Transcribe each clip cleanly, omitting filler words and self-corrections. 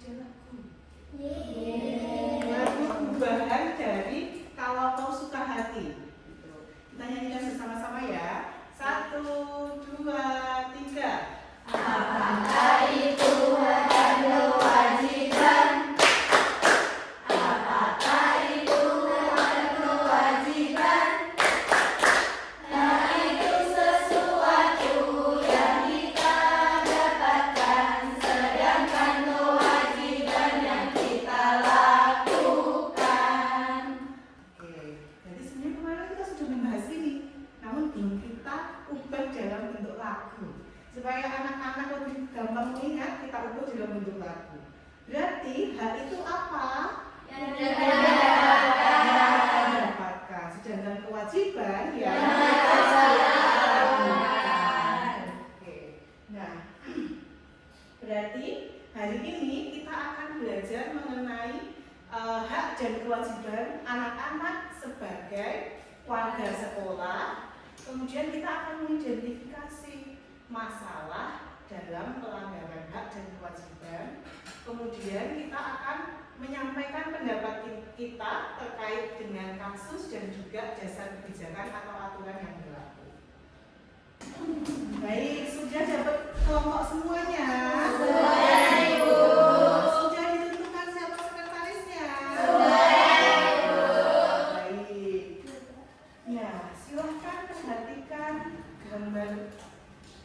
ada lagu. Lagu perubahan dari Kalau Kau Suka Hati. Kita nyanyikan bersama-sama ya. 1, 2, 3. Apakah itu hak dan kewajiban? Apakah itu hak dan kewajiban? Nah, itu sesuatu yang kita dapatkan, sedangkan kewajiban yang kita lakukan. Oke, jadi sebenarnya kemarin kita sudah membahas ini, namun belum kita ubah dalam bentuk lagu. Supaya anak-anak lebih gampang mengingat, kita ubah dalam bentuk lagu. Berarti hak itu apa? Yang Yang kita dapatkan. dapatkan. Sedangkan kewajiban yang kita lakukan. Oke. Nah, berarti hari ini kita akan belajar mengenai hak dan kewajiban anak-anak sebagai warga sekolah. Kemudian kita akan mengidentifikasi masalah dalam pelanggaran hak dan kewajiban. Kemudian kita akan menyampaikan pendapat kita terkait dengan kasus dan juga dasar kebijakan atau aturan yang berlaku. Baik, sudah dapat kelompok semuanya? Sudah, Ibu. Sudah ditentukan siapa sekretarisnya? Sudah, Ibu. Baik. Ya, silahkan perhatikan gambar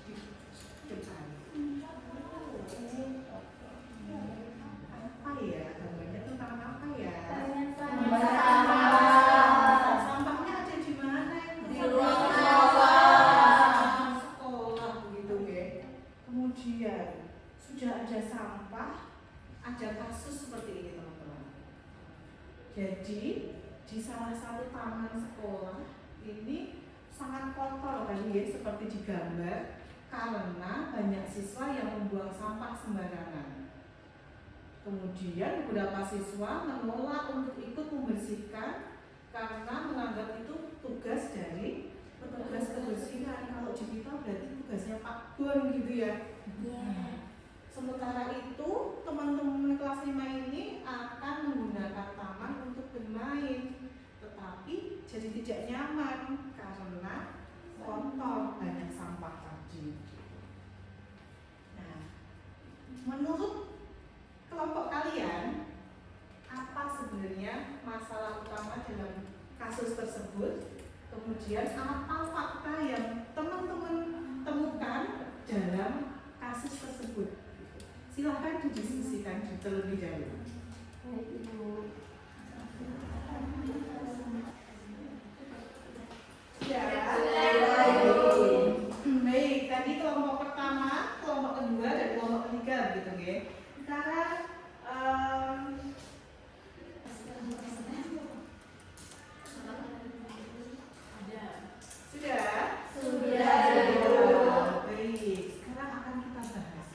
di depan. Apa ya? Gambarnya tentang apa ya? Sampahnya ada di mana? Di ruang sekolah. Sekolah begitu ya. Kemudian sudah ada sampah, ada kasus seperti ini teman-teman. Jadi di salah satu taman sekolah ini sangat kotor kan ya, seperti di gambar, karena banyak siswa yang membuang sampah sembarangan. Kemudian beberapa siswa menolak untuk ikut membersihkan karena menganggap itu tugas dari petugas kebersihan. Kalau di kita berarti tugasnya Pak Bon gitu ya. Sementara itu teman-teman kelas 5 ini akan menggunakan taman untuk bermain, tetapi jadi tidak nyaman karena kotor, banyak sampah tadi. Nah, menurut kelompok kalian, apa sebenarnya masalah utama dalam kasus tersebut? Kemudian apa fakta yang teman-teman temukan dalam kasus tersebut? Silahkan didiskusikan terlebih dahulu. Ya. Baik, tadi kelompok pertama, kelompok kedua, dan kelompok ketiga gitu ya. Sekarang sudah. Baik, sekarang akan kita bahas.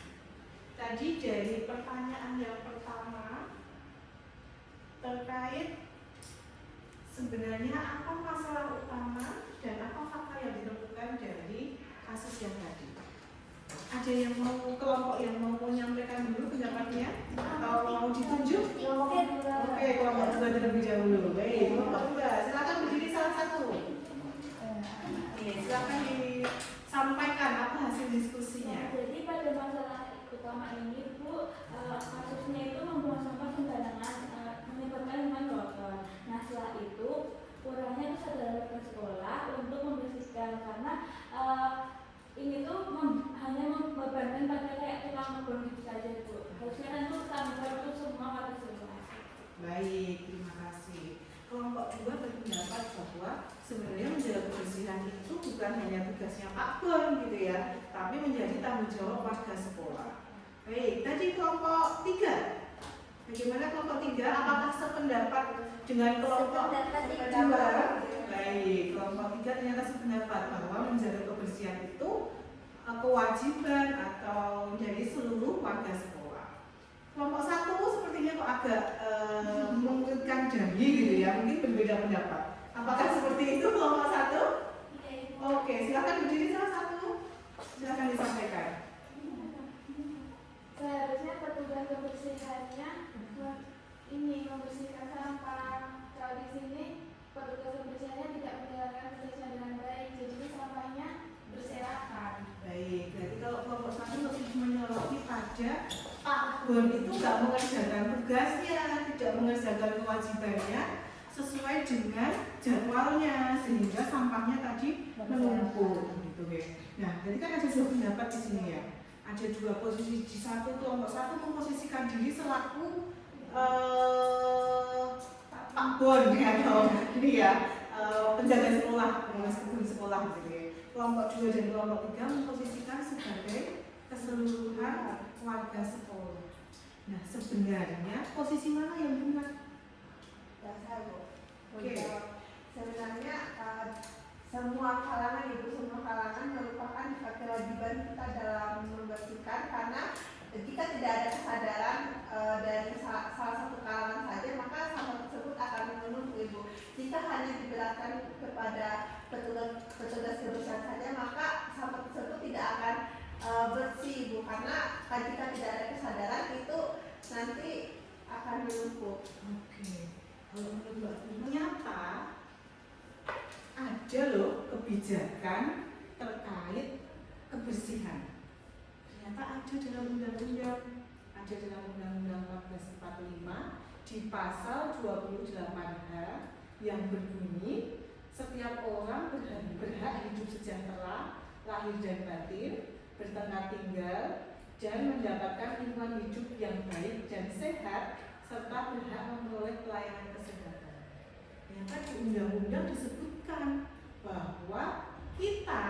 Tadi dari pertanyaan yang pertama terkait sebenarnya apa masalah utama dan apa fakta yang ditemukan dari kasus yang tadi. Ada yang mau, kelompok yang mau menyampaikan dulu pendapatnya atau mau ditunjuk? Oke, kelompok dua terlebih dahulu. Baik, kelompok dua, silakan berdiri salah satu. Oke, silakan disampaikan apa hasil diskusinya. Jadi pada masalah utama ini Bu, kasusnya itu membuang sampah sembarangan menyebabkan lingkungan kotor. Nah setelah itu kurangnya itu sadar ke sekolah untuk membersihkan karena ini tuh hanya membebankan pada kayak tukang ngebon gitu saja Bu. Harusnya kan itu tanggung jawab untuk semua warga sekolah. Baik, terima kasih. Kelompok dua berpendapat bahwa sebenarnya menjaga kebersihan itu bukan hanya tugasnya Pak Bon gitu ya, tapi menjadi tanggung jawab warga sekolah. Baik, tadi kelompok tiga. Bagaimana kelompok tiga? Apakah sependapat dengan kelompok dua? Baik, kelompok tiga ternyata sependapat bahwa menjaga kebersihan itu kewajiban atau dari seluruh warga sekolah. Kelompok satu sepertinya kok agak mengulurkan dahi gitu ya, mungkin berbeda pendapat. Apakah seperti itu kelompok satu? Oke, silakan berdiri salah satu. Silakan disampaikan. Seharusnya petugas kebersihannya saja Pak Bon itu nggak mengerjakan tugasnya, tidak mengerjakan kewajibannya sesuai dengan jadwalnya, sehingga sampahnya tadi menumpuk gitu ya. Nah, jadi kan ada dua pendapat di sini ya. Ada dua posisi di satu kelompok satu memposisikan diri selaku Pak Bon atau ini ya penjaga sekolah, pengawas kebun sekolah gitu ya. Kelompok 2 dan kelompok 3 memposisikan sebagai keseluruhan warga sekolah. Nah, sebenarnya posisi mana yang benar? Oke. Sebenarnya semua kalangan merupakan kewajiban kita dalam membersihkan, karena jika tidak ada kesadaran dari salah satu kalangan saja, maka sampah tersebut akan menumpuk, Ibu. Jika hanya diberatkan kepada petugas kebersihan saja, maka sampah tersebut tidak akan bersih, Ibu, karena jika tidak ada kesadaran itu nanti akan menumpuk. Oke. Kalau menurut ternyata ada loh kebijakan terkait kebersihan. Ternyata ada dalam undang-undang, ada dalam Undang-Undang 1445 di pasal 28H yang berbunyi setiap orang berhak hidup sejahtera, lahir dan batin, bertempat tinggal, dan mendapatkan lingkungan hidup yang baik dan sehat, serta berhak memperoleh pelayanan kesehatan. Ternyata di undang-undang disebutkan bahwa kita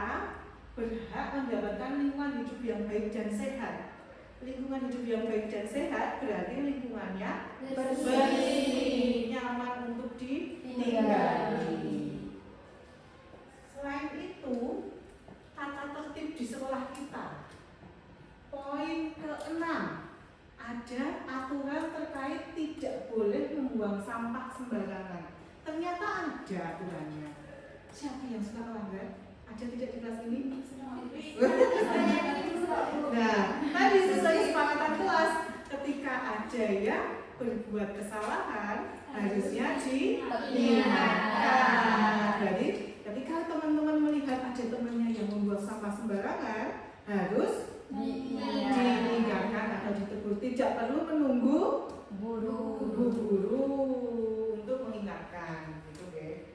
berhak mendapatkan lingkungan hidup yang baik dan sehat. Lingkungan hidup yang baik dan sehat berarti lingkungannya bersih, nyaman untuk ditinggali. Selain itu, tata tertib di sekolah kita. Poin ke-6, ada aturan terkait tidak boleh membuang sampah sembarangan. Ternyata ada aturannya. Siapa yang suka melanggar? Ada tidak di kelas ini? Nah, tadi sesuai kesepakatan kelas, ketika ada yang berbuat kesalahan, harusnya diingatkan. Jadi, ketika teman-teman melihat ada temannya yang membuang sampah sembarangan, harus diingatkan atau ditegur. Tidak perlu menunggu guru untuk mengingatkan, gitu ya.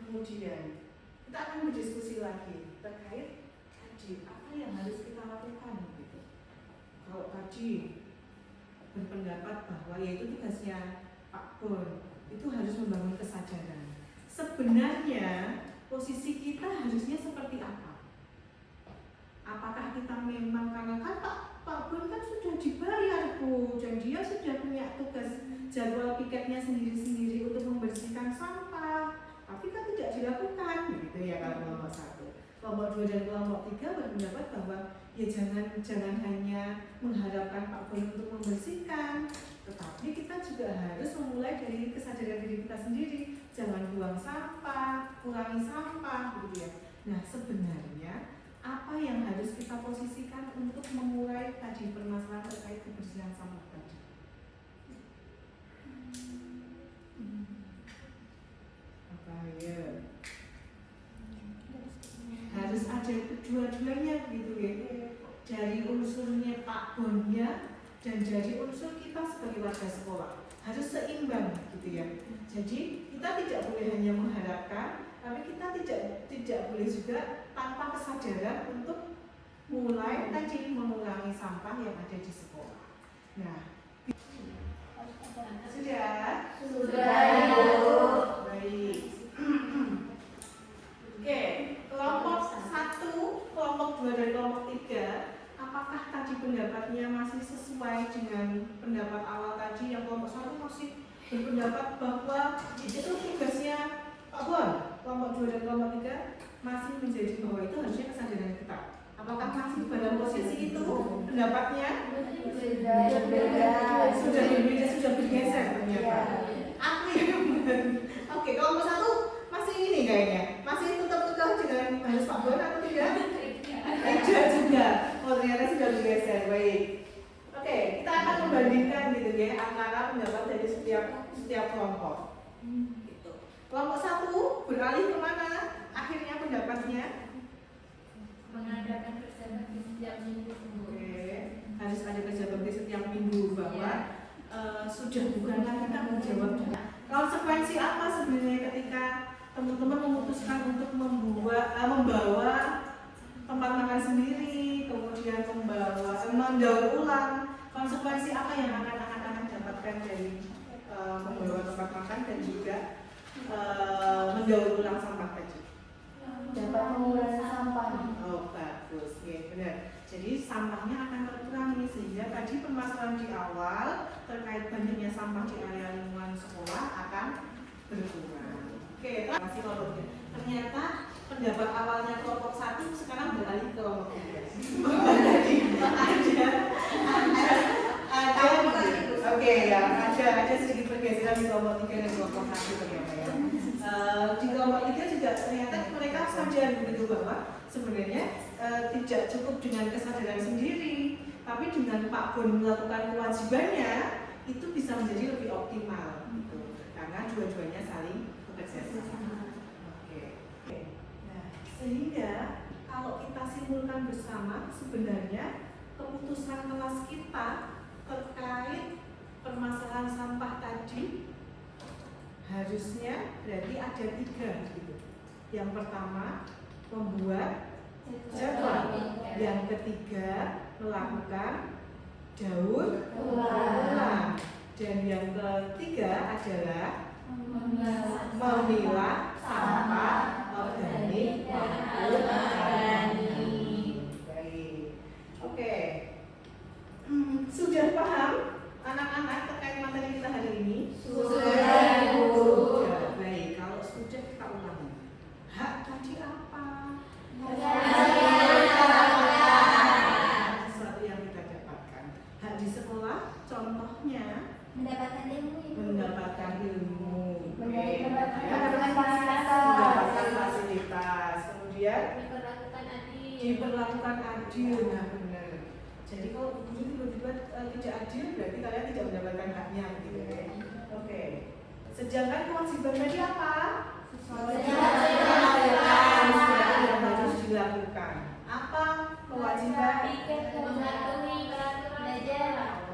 Kemudian kita akan berdiskusi lagi terkait tadi apa yang harus kita lakukan, gitu. Kalau tadi berpendapat bahwa yaitu tugasnya Pak Bon, itu harus membangun kesadaran. Sebenarnya posisi kita harusnya seperti apa? Apakah kita memang, karena kan Pak Bon kan sudah dibayar, Bu, dan dia sudah punya tugas jadwal piketnya sendiri-sendiri untuk membersihkan sampah, tapi kan tidak dilakukan, gitu ya kalau kelompok 1. Kelompok 2 dan kelompok 3 berpendapat bahwa ya jangan hanya mengharapkan Pak Bon untuk membersihkan, tetapi kita juga harus memulai dari kesadaran diri kita sendiri. Jangan buang sampah, kurangi sampah, gitu ya. Nah, sebenarnya apa yang harus kita posisikan untuk mengurai tadi permasalahan terkait kebersihan sampah tadi? Apa ya? Harus ada kedua-duanya, gitu ya. Dari unsurnya Pak Bonnya dan dari unsur kita sebagai warga sekolah harus seimbang, gitu ya. Jadi kita tidak boleh hanya mengharapkan, tapi kita tidak boleh juga tanpa kesadaran untuk mulai tadi mengurangi sampah yang ada di sekolah. Nah, sudah, Ibu. baik. Oke, kelompok 1, kelompok 2 dan kelompok 3. Apakah tadi pendapatnya masih sesuai dengan pendapat awal tadi? Yang kelompok 1 masih berpendapat bahwa itu tugasnya Pak Bon. Kelompok 2 dan kelompok 3 masih menjadi bahwa itu harusnya kesadaran kita. Apakah masih pada posisi itu pendapatnya? Sudah berbeda, sudah bergeser ternyata. Apa yang benar? Oke, kelompok 1 masih ini kayaknya. Masih tetap dengan harus Pak Bon atau tidak? Tidak juga. Oh, ternyata sudah bergeser. Baik. Oke, kita akan membandingkan gitu ya antara pendapat dari setiap kelompok. Gitu. Kelompok 1 beralih kemana? Akhirnya pendapatnya mengadakan kesadaran Oke, harus ada kerja bakti setiap minggu bahwa sudah bukan lagi tanggung jawab. Konsekuensi apa sebenarnya ketika teman-teman memutuskan untuk membawa tempat makan sendiri, kemudian mendaur ulang? Konsekuensi apa yang akan anak-anak dapatkan dari membawa tempat makan dan juga mendaur ulang sampah tadi? Dapat mengurangi sampah. Oh bagus, ya benar. Jadi sampahnya akan terkurangi sehingga tadi permasalahan di awal terkait banyaknya sampah di area lingkungan sekolah akan berkurang. Oke, terima kasih kelompoknya. Ternyata pendapat awalnya kelompok 1 sekarang beralih ke kelompok 3. Jadi oke ya, ada sedikit pergeseran di kelompok 3 dan kelompok 1 ternyata ya. Di kelompok 3 juga ternyata mereka sadar begitu bahwa sebenarnya tidak cukup dengan kesadaran sendiri, tapi dengan Pak Bon melakukan kewajibannya itu bisa menjadi lebih optimal gitu. Karena dua-duanya saling bekerja sama. Oke. Nah, sehingga kalau kita simpulkan bersama sebenarnya keputusan kelas kita terkait permasalahan sampah tadi harusnya berarti ada 3 gitu. Yang pertama membuat jadwal, yang ketiga melakukan daur ulang, dan yang ketiga adalah memilah sampah organik maupun anorganik. Baik, oke. Sudah paham anak-anak terkait materi kita hari ini? Sudah, Bu. Baik, kalau sudah kita ulangi. Hak tadi apa? Sesuatu yang kita dapatkan. Hak di sekolah, contohnya Mendapatkan ilmu. mendapatkan ilmu, Mendapatkan fasilitas, kemudian diperlakukan adil. Nah benar. Jadi kalau guru tiba-tiba tidak adil, berarti kalian tidak mendapatkan haknya, gitu ya. Oke. Sedangkan kewajiban tadi apa? Yang harus dilakukan. Apa kewajiban?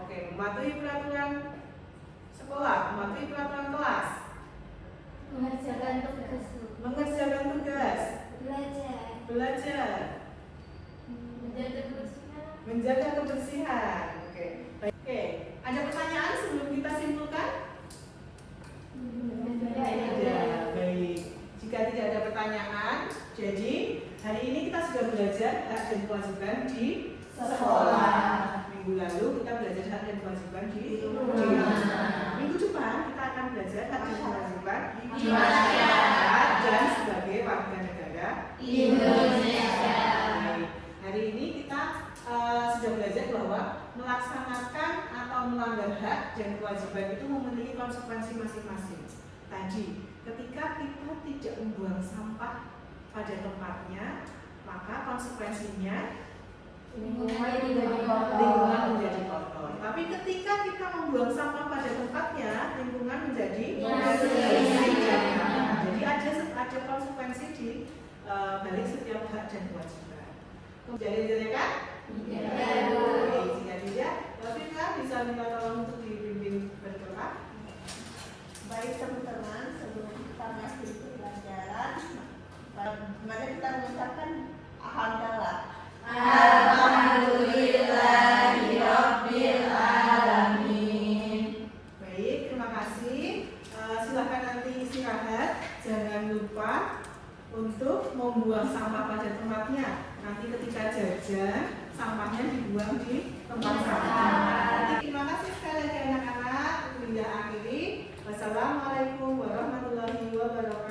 Oke, mematuhi peraturan sekolah, mematuhi peraturan kelas, Mengerjakan tugas. mengerjakan tugas, belajar, menjaga kebersihan. Oke. Oke. Ada pertanyaan sebelum kita simpulkan? Ya, baik. Jika tidak ada pertanyaan, jadi hari ini kita sudah belajar hak dan kewajiban di sekolah. Minggu lalu kita belajar hak dan kewajiban di rumah. Minggu depan kita akan belajar hak dan kewajiban di masyarakat dan sebagai warga negara Indonesia. Baik. Hari ini kita sudah belajar bahwa melaksanakan atau melanggar hak dan kewajiban itu memiliki konsekuensi masing-masing. Tadi, ketika kita tidak membuang sampah pada tempatnya, maka konsekuensinya lingkungan menjadi kotor. Tapi ketika kita membuang sampah pada tempatnya, lingkungan menjadi bersih. Jadi ada konsekuensi di balik setiap hak dan kewajiban. Jadi kan? Jika tidak, Rafika bisa minta tolong untuk dibimbing berdoa. Baik teman-teman, sebelum kita masuk ke pelajaran, mari kita mengucapkan alhamdulillah. Alhamdulillahirabbil alamin. Baik, terima kasih. Silakan nanti istirahat. Jangan lupa untuk membuang sampah pada tempatnya. Nanti ketika jajan, sampahnya dibuang di tempat sampah. Terima kasih sekali lagi anak-anak. Untuk akhiri. Wassalamualaikum warahmatullahi wabarakatuh.